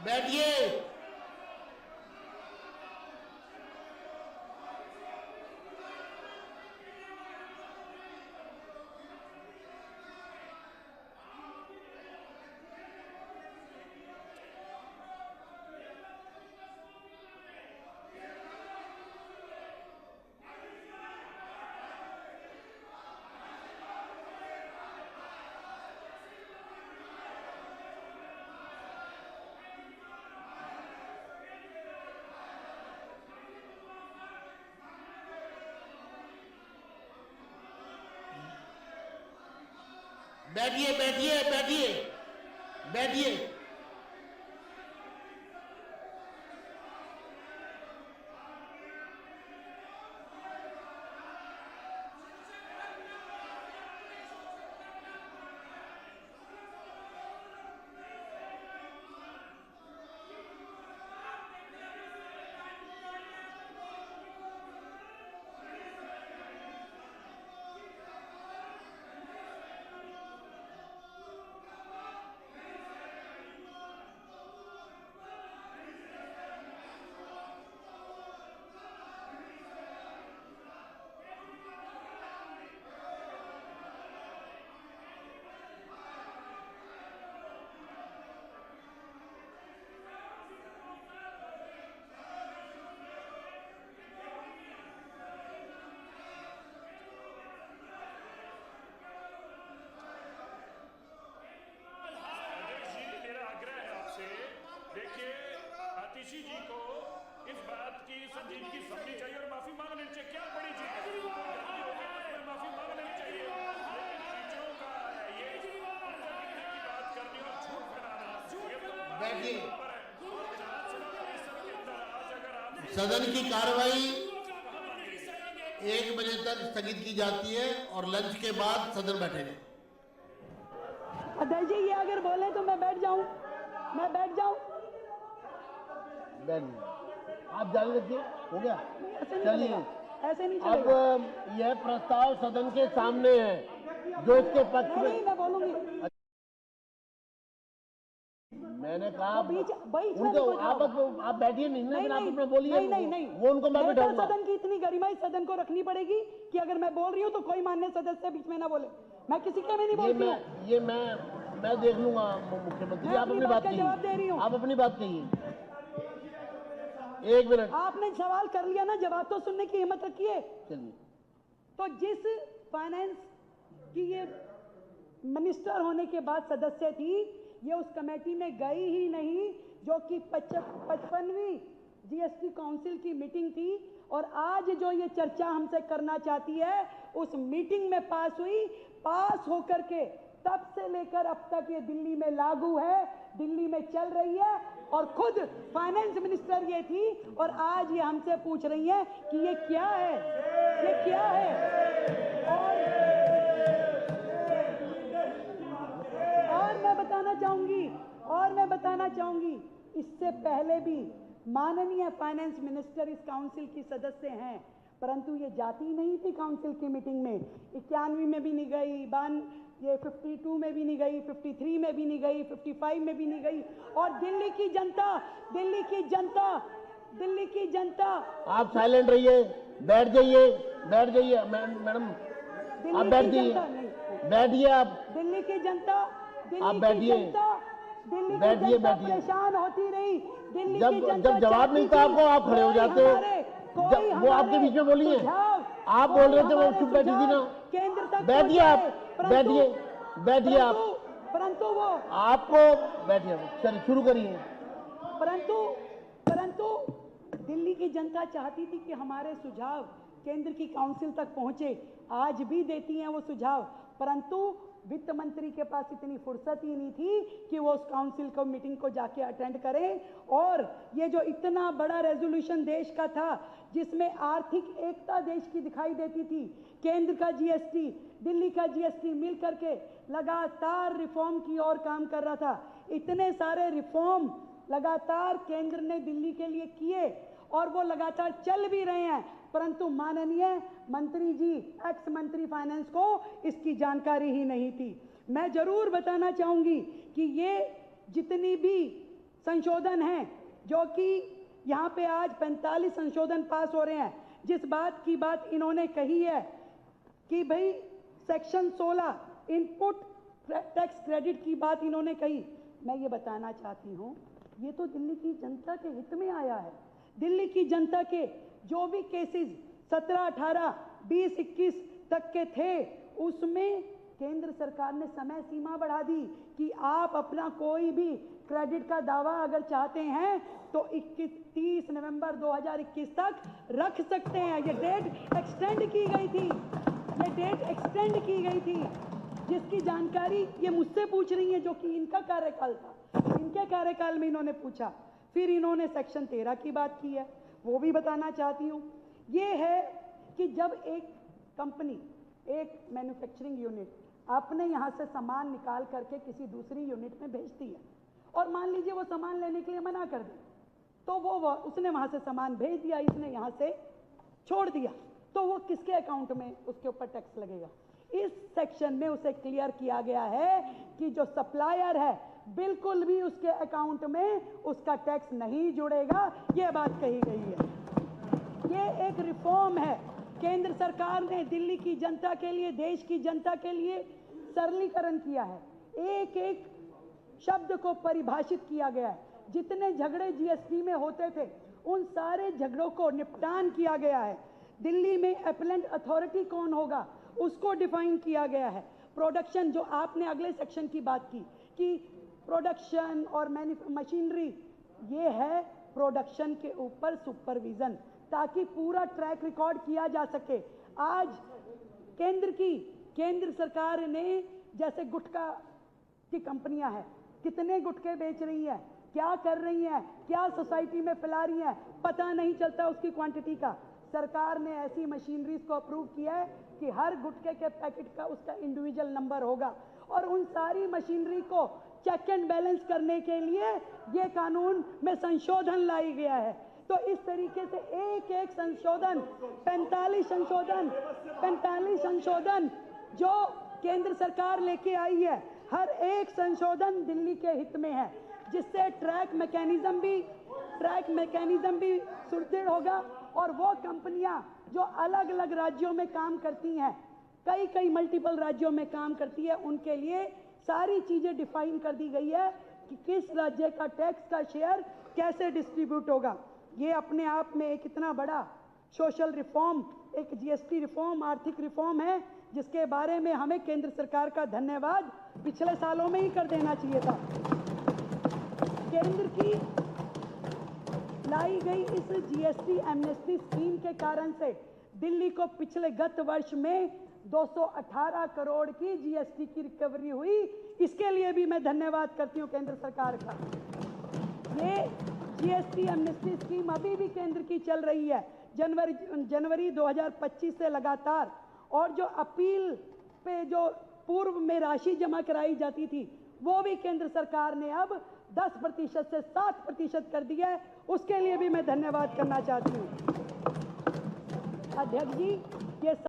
बैठिए। बैठिए बैठिए बैठिए बैठिए। आतिशी जी को इस बात की संजीदगी समझनी चाहिए और माफी मांग लेनी चाहिए। क्या बड़ी चीज है, माफी मांग लेनी चाहिए। चीजों का ये बात करनी और झूठ फैलाना, बैठिए। सदन की कार्रवाई 1 बजे तक स्थगित की जाती है और लंच के बाद सदन बैठेगा। अध्यक्ष जी, ये अगर बोले तो मैं बैठ जाऊं। आप जारी रखिए, हो गया। चलिए, ऐसे नहीं अब यह प्रस्ताव सदन के सामने है जो इसके पक्ष में। मैं बोलूंगी। मैंने कहा उनको आप बैठिए नहीं, लेकिन आप उसमें बोलिए। नहीं, वो उनको मैं बिठाऊंगा। सदन की इतनी गरिमा इस सदन को रखनी पड़ेगी कि अगर मैं बोल रही हूँ तो कोई माननीय सदस्य बीच में ना बोले। मैं किसी के में नहीं बोलती हूँ। ये मैं देख लूंगा मुख्यमंत्री। आप अपनी बात कहिए, आप अपनी बात कहिए। 1 मिनट। आपने सवाल कर लिया ना, जवाब तो सुनने की हिम्मत रखिए। चलिए, तो जिस फाइनेंस की ये मिनिस्टर होने के बाद सदस्य थी, ये उस कमेटी में गई ही नहीं जो कि 55वीं जीएसटी काउंसिल की मीटिंग थी। और आज जो ये चर्चा हमसे करना चाहती है उस मीटिंग में पास हुई। पास होकर के तब से लेकर अब तक ये दिल्ली में लागू है, दिल्ली में चल रही है और खुद फाइनेंस मिनिस्टर ये थी और आज ये हमसे पूछ रही है कि ये क्या है, ये क्या है। और मैं बताना चाहूंगी इससे पहले भी माननीय फाइनेंस मिनिस्टर इस काउंसिल की सदस्य हैं, परंतु ये जाती नहीं थी काउंसिल की मीटिंग में। 91 में भी नहीं गई, ये 52 में भी नहीं गई, 53 में भी नहीं गई, 55 में भी नहीं गई। और दिल्ली की जनता आप साइलेंट रहिए, बैठ जाइए मैडम, आप बैठ जाइए, बैठिए आप। दिल्ली की जनता बैठिए। परेशान होती रही। दिल्ली की जनता जब जवाब मिलता आपको, आप खड़े हो जाते हो। वो आपके बीच में बोलिए, आप बोल रहे थे, वो चुप बैठी थी ना। केंद्र तक बैठिए आप, बैठिए आप। परंतु वो आपको बैठिए, चलिए शुरू करिए। परंतु दिल्ली की जनता चाहती थी कि हमारे सुझाव केंद्र की काउंसिल तक पहुंचे। आज भी देती हैं वो सुझाव, परंतु वित्त मंत्री के पास इतनी फुर्सत ही नहीं थी कि वो उस काउंसिल को मीटिंग को जाके अटेंड करें। और ये जो इतना बड़ा रेजोल्यूशन देश का था जिसमें आर्थिक एकता देश की दिखाई देती थी, केंद्र का जीएसटी, दिल्ली का जीएसटी मिल करके लगातार रिफॉर्म की ओर काम कर रहा था। इतने सारे रिफॉर्म लगातार केंद्र ने दिल्ली के लिए किए और वो लगातार चल भी रहे हैं, परंतु माननीय मंत्री जी, एक्स मंत्री फाइनेंस को इसकी जानकारी ही नहीं थी। मैं जरूर बताना चाहूंगी कि ये जितनी भी संशोधन हैं जो कि यहाँ पे आज 45 संशोधन पास हो रहे हैं। जिस बात की बात इन्होंने कही है कि भाई सेक्शन 16 इनपुट टैक्स क्रेडिट की बात इन्होंने कही, मैं ये बताना चाहती हूँ ये तो दिल्ली की जनता के हित में आया है। दिल्ली की जनता के जो भी केसेस 17, 18, 20, 21 तक के थे उसमें केंद्र सरकार ने समय सीमा बढ़ा दी कि आप अपना कोई भी क्रेडिट का दावा अगर चाहते हैं तो 30 नवंबर 2021 तक रख सकते हैं। ये डेट एक्सटेंड की गई थी, ये डेट एक्सटेंड की गई थी, जिसकी जानकारी ये मुझसे पूछ रही है जो कि इनका कार्यकाल था। इनके कार्यकाल में इन्होंने पूछा। फिर इन्होंने सेक्शन 13 की बात की है, वो भी बताना चाहती हूँ। ये है कि जब एक कंपनी, एक मैन्युफैक्चरिंग यूनिट अपने यहाँ से सामान निकाल करके किसी दूसरी यूनिट में भेजती है और मान लीजिए वो सामान लेने के लिए मना कर दे, तो वो उसने वहाँ से सामान भेज दिया, इसने यहाँ से छोड़ दिया, तो वो किसके अकाउंट में उसके ऊपर टैक्स लगेगा? इस सेक्शन में उसे क्लियर किया गया है कि जो सप्लायर है बिल्कुल भी उसके अकाउंट में उसका टैक्स नहीं जुड़ेगा। ये बात कही गई है। ये एक रिफॉर्म है। केंद्र सरकार ने दिल्ली की जनता के लिए, देश की जनता के लिए सरलीकरण किया है। एक एक शब्द को परिभाषित किया गया है। जितने झगड़े जीएसटी में होते थे उन सारे झगड़ों को निपटान किया गया है। दिल्ली में अपीलेंट अथॉरिटी कौन होगा उसको डिफाइन किया गया है। प्रोडक्शन, जो आपने अगले सेक्शन की बात की कि प्रोडक्शन और मशीनरी, ये है प्रोडक्शन के ऊपर सुपरविजन, ताकि पूरा ट्रैक रिकॉर्ड किया जा सके। आज केंद्र सरकार ने, जैसे गुटखा की कंपनियां हैं, कितने गुटखे बेच रही हैं, क्या कर रही हैं, क्या सोसाइटी में फैला रही हैं, पता नहीं चलता उसकी क्वांटिटी का। सरकार ने ऐसी मशीनरीज को अप्रूव किया है कि हर गुटखे के पैकेट का उसका इंडिविजुअल नंबर होगा, और उन सारी मशीनरी को चेक एंड बैलेंस करने के लिए ये कानून में संशोधन लाई गया है। तो इस तरीके से एक एक संशोधन, 45 संशोधन जो केंद्र सरकार लेके आई है, हर एक संशोधन दिल्ली के हित में है, जिससे ट्रैक मैकेनिज्म भी सुदृढ़ होगा। और वो कंपनियां जो अलग अलग राज्यों में काम करती हैं, कई मल्टीपल राज्यों में काम करती है, उनके लिए सारी चीजें डिफाइन कर दी गई है कि किस राज्य का टैक्स का शेयर कैसे डिस्ट्रीब्यूट होगा। ये अपने आप में एक इतना बड़ा सोशल रिफॉर्म, एक जीएसटी रिफॉर्म, आर्थिक रिफॉर्म है, जिसके बारे में हमें केंद्र सरकार का धन्यवाद पिछले सालों में ही कर देना चाहिए था। केंद्र की लाई गई इस जीएसटी एमनेस्टी स्कीम के कारण से दिल्ली को पिछले गत वर्ष में 218 करोड़ की जीएसटी की रिकवरी हुई। इसके लिए भी मैं धन्यवाद करती हूँ केंद्र सरकार का। ये जीएसटी एमनेस्टी स्कीम अभी भी केंद्र की चल रही है, जनवरी 2025 से लगातार। और जो अपील पे जो पूर्व में राशि जमा कराई जाती थी, वो भी केंद्र सरकार ने अब 10% से 7% कर दिया है। उसके लिए भी मैं धन्यवाद करना चाहती हूँ। अध्यक्ष जी,